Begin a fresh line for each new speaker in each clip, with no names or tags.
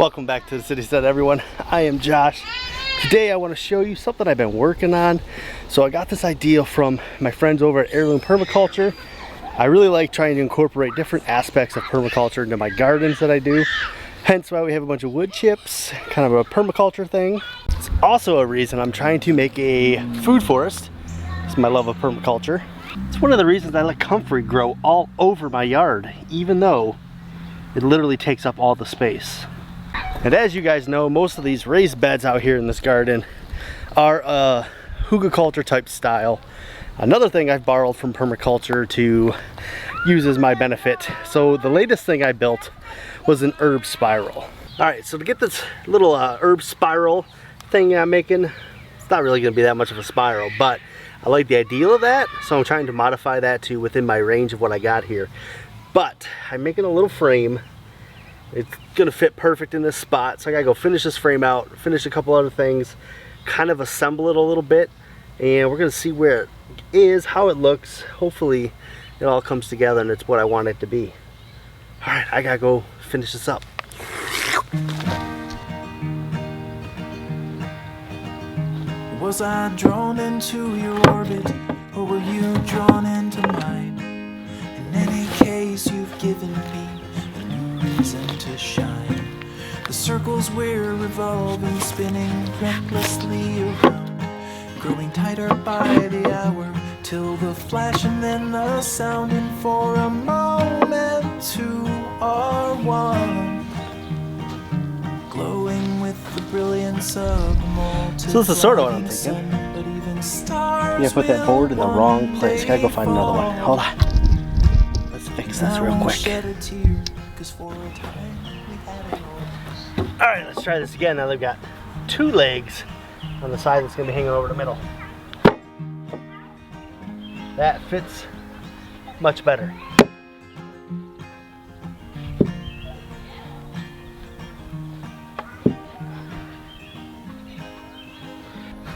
Welcome back to the Citystead, everyone. I am Josh. Today I want to show you something I've been working on. So I got this idea from my friends over at Heirloom Permaculture. I really like trying to incorporate different aspects of permaculture into my gardens that I do. Hence why we have a bunch of wood chips, kind of a permaculture thing. It's also a reason I'm trying to make a food forest. It's my love of permaculture. It's one of the reasons I let comfrey grow all over my yard, even though it literally takes up all the space. And as you guys know, most of these raised beds out here in this garden are hugelkultur type style. Another thing I've borrowed from permaculture to use as my benefit. So the latest thing I built was an herb spiral. Alright, so to get this little herb spiral thing I'm making, it's not really going to be that much of a spiral, but I like the idea of that, so I'm trying to modify that to within my range of what I got here. But I'm making a little frame. It's gonna fit perfect in this spot, so I gotta go finish this frame out, finish a couple other things, kind of assemble it a little bit, and we're gonna see where it is, how it looks. Hopefully it all comes together and it's what I want it to be. All right, I gotta go finish this up.
Was I drawn into your orbit, or were you drawn into mine? In any case, you've given me a new reason to shine. The circles we're revolving, spinning recklessly around, growing tighter by the hour, till the flash and then the sound, and for a moment two are one, glowing with the brilliance of a multiplying.
So this is sort of what I'm thinking. Yeah, put that board in the wrong place. Gotta go find another one. Hold on. Let's fix this real quick. Alright, let's try this again. Now they've got two legs on the side that's going to be hanging over the middle. That fits much better.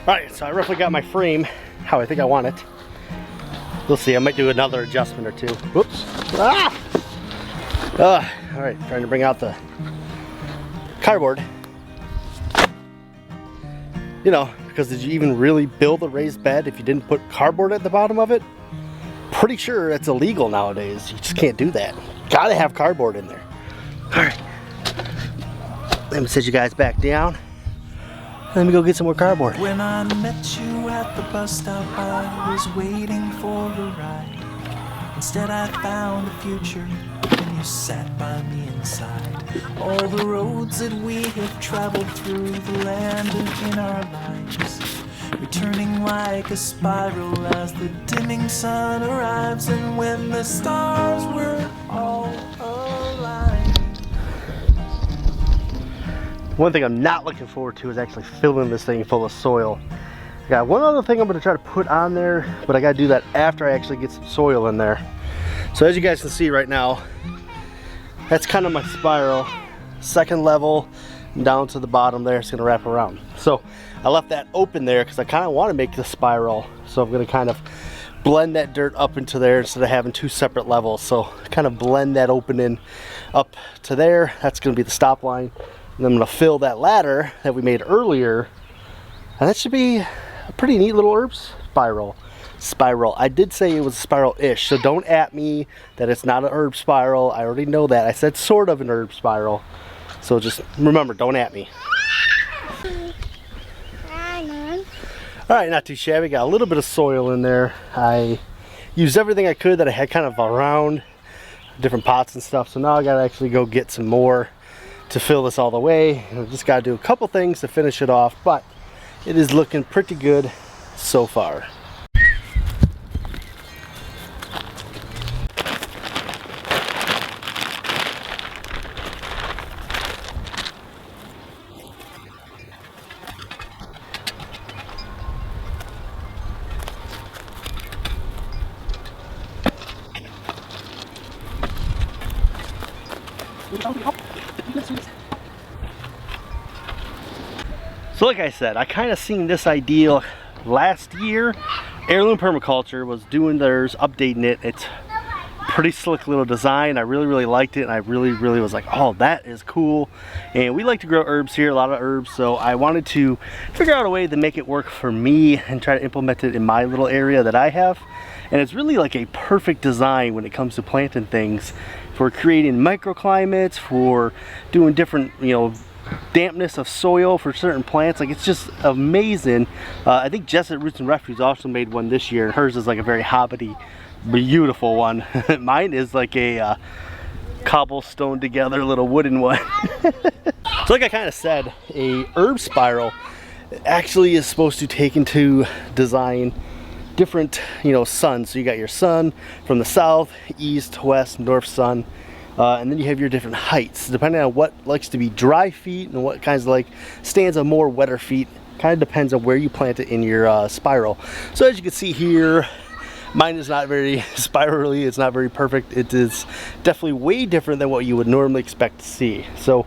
Alright, so I roughly got my frame how I think I want it. We'll see, I might do another adjustment or two. Whoops. Alright, trying to bring out the cardboard. You know, because did you even really build a raised bed if you didn't put cardboard at the bottom of it? Pretty sure it's illegal nowadays. You just can't do that. Gotta have cardboard in there. Alright. Let me set you guys back down. Let me go get some more cardboard.
When I met you at the bus stop, I was waiting for a ride. Instead I found a future when you sat by me inside. All the roads that we have traveled through, the land and in our lives, returning like a spiral as the dimming sun arrives, and when the stars were all aligned.
One thing I'm not looking forward to is actually filling this thing full of soil. I got one other thing I'm going to try to put on there, but I got to do that after I actually get some soil in there. So as you guys can see right now, that's kind of my spiral. Second level down to the bottom there, it's going to wrap around. So I left that open there because I kind of want to make the spiral. So I'm going to kind of blend that dirt up into there instead of having two separate levels. So kind of blend that opening up to there. That's going to be the stop line. And I'm going to fill that ladder that we made earlier, and that should be a pretty neat little herb spiral. I did say it was a spiral-ish, so don't at me that it's not an herb spiral. I already know that. I said sort of an herb spiral, so just remember, don't at me. Alright, not too shabby. Got a little bit of soil in there. I used everything I could that I had kind of around, different pots and stuff, so now I got to actually go get some more to fill this all the way. I just got to do a couple things to finish it off, but it is looking pretty good so far. So like I said, I kind of seen this idea last year. Heirloom Permaculture was doing theirs, updating it. It's pretty slick little design. I really liked it, and I really was like, oh, that is cool. And we like to grow herbs here, a lot of herbs, so I wanted to figure out a way to make it work for me and try to implement it in my little area that I have. And it's really like a perfect design when it comes to planting things, for creating microclimates, for doing different, you know, dampness of soil for certain plants. Like, it's just amazing. I think Jesset Roots and Refuge also made one this year. Hers is like a very hobbity, beautiful one. Mine is like a cobblestone together little wooden one. So like I kind of said, a herb spiral actually is supposed to take into design different, you know, suns. So you got your sun from the south, east, west, north sun, and then you have your different heights depending on what likes to be dry feet and what kinds of like stands on more wetter feet. Kind of depends on where you plant it in your spiral. So as you can see here, mine is not very spirally, it's not very perfect. It is definitely way different than what you would normally expect to see. So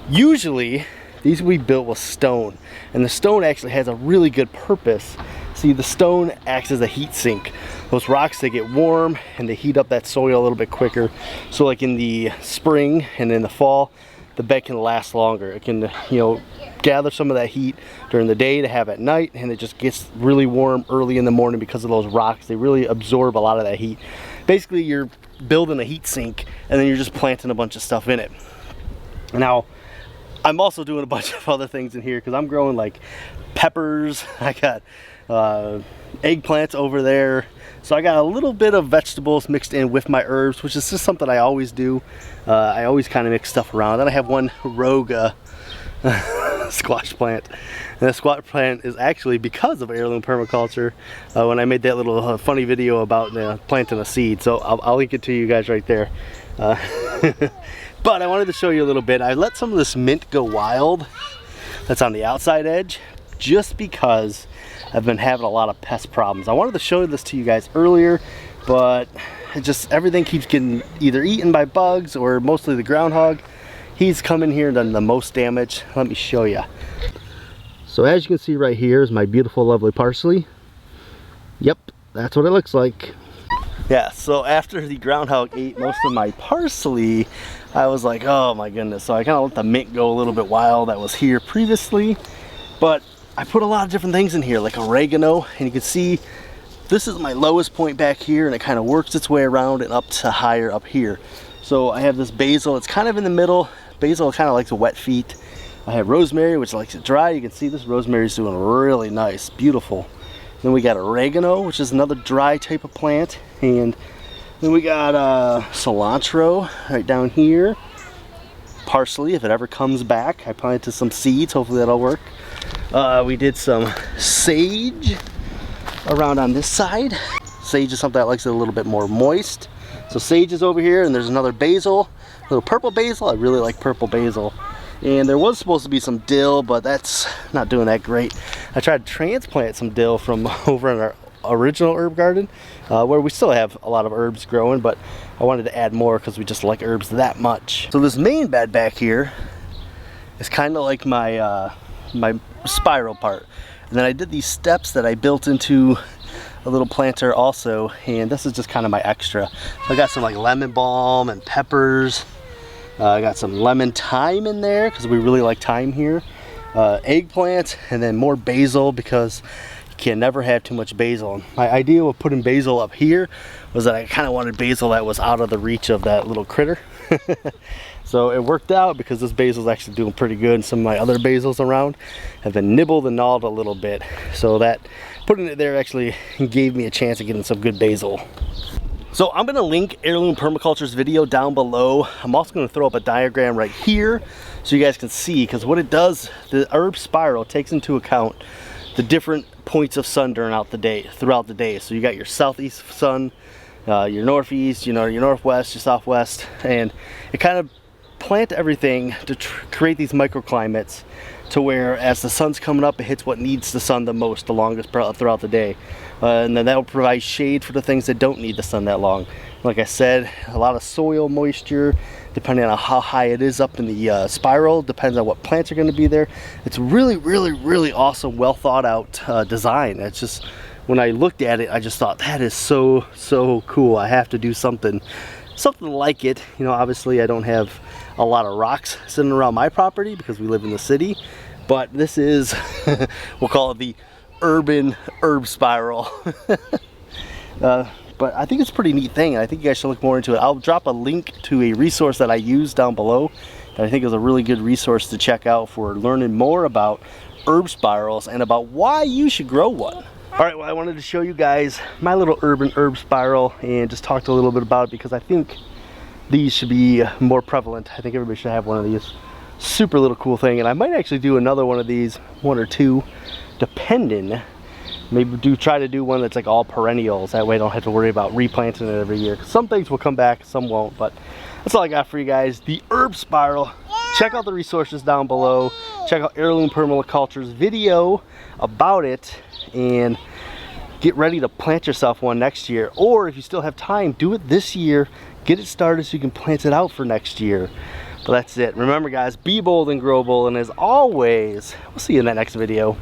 usually these we built with stone, and the stone actually has a really good purpose. See, the stone acts as a heat sink. Those rocks, they get warm and they heat up that soil a little bit quicker. So like in the spring and in the fall, the bed can last longer. It can, you know, gather some of that heat during the day to have at night, and it just gets really warm early in the morning because of those rocks. They really absorb a lot of that heat. Basically, you're building a heat sink and then you're just planting a bunch of stuff in it. Now, I'm also doing a bunch of other things in here because I'm growing like peppers. I got eggplants over there. So I got a little bit of vegetables mixed in with my herbs, which is just something I always do. I always kind of mix stuff around. Then I have one rogue squash plant. And that squash plant is actually because of Heirloom Permaculture, when I made that little funny video about planting a seed. So I'll link it to you guys right there. But I wanted to show you a little bit. I let some of this mint go wild that's on the outside edge, just because I've been having a lot of pest problems. I wanted to show this to you guys earlier, but it just, everything keeps getting either eaten by bugs or mostly the groundhog. He's come in here and done the most damage. Let me show you. So as you can see right here is my beautiful, lovely parsley. Yep, that's what it looks like. Yeah, so after the groundhog ate most of my parsley, I was like, oh my goodness. So I kind of let the mint go a little bit wild that was here previously. But I put a lot of different things in here, like oregano, and you can see this is my lowest point back here, and it kind of works its way around and up to higher up here. So I have this basil, it's kind of in the middle. Basil kind of likes wet feet. I have rosemary, which likes it dry. You can see this rosemary is doing really nice, beautiful. Then we got oregano, which is another dry type of plant. And then we got cilantro right down here. Parsley, if it ever comes back. I planted some seeds, hopefully that'll work. We did some sage around on this side. Sage is something that likes it a little bit more moist. So sage is over here, and there's another basil, little purple basil. I really like purple basil. And there was supposed to be some dill, but that's not doing that great. I tried to transplant some dill from over in our original herb garden, where we still have a lot of herbs growing, but I wanted to add more because we just like herbs that much. So this main bed back here is kind of like my my spiral part. And then I did these steps that I built into a little planter also, and this is just kind of my extra. So I got some like lemon balm and peppers. I got some lemon thyme in there because we really like thyme here. Eggplant, and then more basil because you can never have too much basil. My idea of putting basil up here was that I kind of wanted basil that was out of the reach of that little critter. So it worked out because this basil is actually doing pretty good, and some of my other basils around have been nibbled and gnawed a little bit. So that putting it there actually gave me a chance of getting some good basil. So I'm going to link Heirloom Permaculture's video down below. I'm also going to throw up a diagram right here so you guys can see, because what it does, the herb spiral takes into account the different points of sun throughout the day. So you got your southeast sun, your northeast, you know, your northwest, your southwest, and it kind of plant everything to create these microclimates to where as the sun's coming up, it hits what needs the sun the most, the longest throughout the day. And then that will provide shade for the things that don't need the sun that long. Like I said, a lot of soil moisture, depending on how high it is up in the spiral, depends on what plants are going to be there. It's really, really, really awesome, well thought out design. It's just when I looked at it, I just thought that is so cool. I have to do something like it. You know, obviously I don't have a lot of rocks sitting around my property because we live in the city, but this is we'll call it the urban herb spiral. But I think it's a pretty neat thing. I think you guys should look more into it. I'll drop a link to a resource that I use down below that I think is a really good resource to check out for learning more about herb spirals and about why you should grow one. Alright, well, I wanted to show you guys my little urban herb spiral and just talk a little bit about it because I think these should be more prevalent. I think everybody should have one of these. Super little cool thing, and I might actually do another one of these, one or two, depending. Maybe try to do one that's like all perennials. That way I don't have to worry about replanting it every year. Some things will come back, some won't, but that's all I got for you guys. The herb spiral. Check out the resources down below. Check out Heirloom Permaculture's video about it and get ready to plant yourself one next year. Or if you still have time, do it this year. Get it started so you can plant it out for next year. But that's it. Remember guys, be bold and grow bold, and as always, we'll see you in that next video.